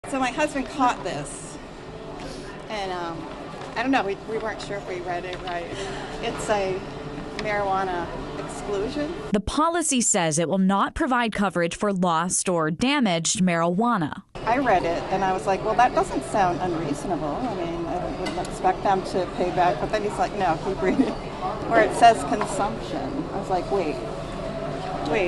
So my husband caught this, and I don't know, we weren't sure if we read it right. It's a marijuana exclusion. The policy says it will not provide coverage for lost or damaged marijuana. I read it and I was like, well, that doesn't sound unreasonable. I mean, I wouldn't expect them to pay back. But then he's like, no, keep reading. Where it says consumption. I was like, wait,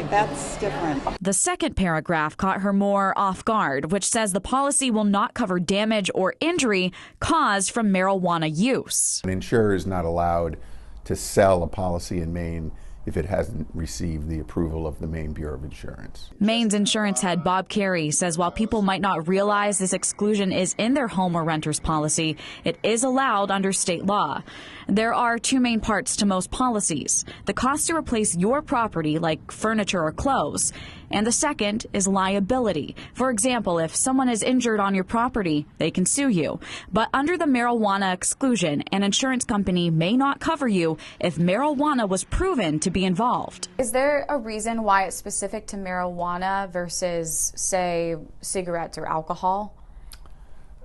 that's different. The second paragraph caught her more off guard, which says the policy will not cover damage or injury caused from marijuana use. An insurer is not allowed to sell a policy in Maine if it hasn't received the approval of the Maine Bureau of Insurance. Maine's insurance head Bob Carey says while people might not realize this exclusion is in their home or renter's policy, it is allowed under state law. There are two main parts to most policies: the cost to replace your property, like furniture or clothes, and the second is liability. For example, if someone is injured on your property, they can sue you. But under the marijuana exclusion, an insurance company may not cover you if marijuana was proven to be involved. Is there a reason why it's specific to marijuana versus, say, cigarettes or alcohol?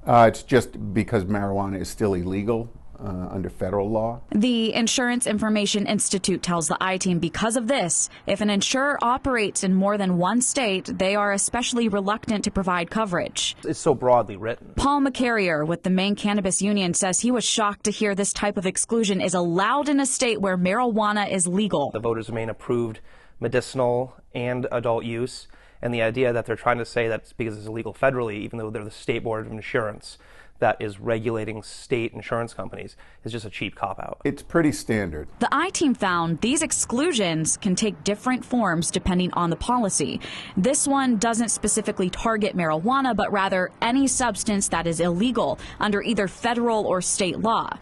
It's just because marijuana is still illegal under federal law. The Insurance Information Institute tells the I-Team because of this, if an insurer operates in more than one state, they are especially reluctant to provide coverage. It's so broadly written. Paul McCarrier with the Maine Cannabis Union says he was shocked to hear this type of exclusion is allowed in a state where marijuana is legal. The voters of Maine approved medicinal and adult use, and the idea that they're trying to say that it's because it's illegal federally, even though they're the State Board of Insurance that is regulating state insurance companies, is just a cheap cop-out. It's pretty standard. The I-Team found these exclusions can take different forms depending on the policy. This one doesn't specifically target marijuana, but rather any substance that is illegal under either federal or state law.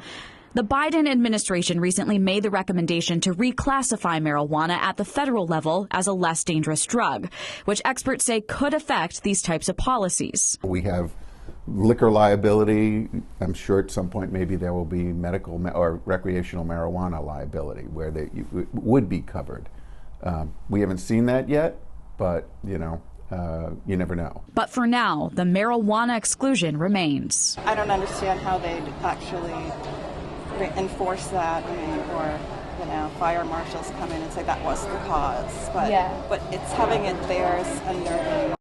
The Biden administration recently made the recommendation to reclassify marijuana at the federal level as a less dangerous drug, which experts say could affect these types of policies. We have liquor liability. I'm sure at some point maybe there will be medical or recreational marijuana liability where they would be covered. We haven't seen that yet, but you never know. But for now, the marijuana exclusion remains. I don't understand how they'd actually enforce that, or fire marshals come in and say that was the cause. But it's having it there is unnerving.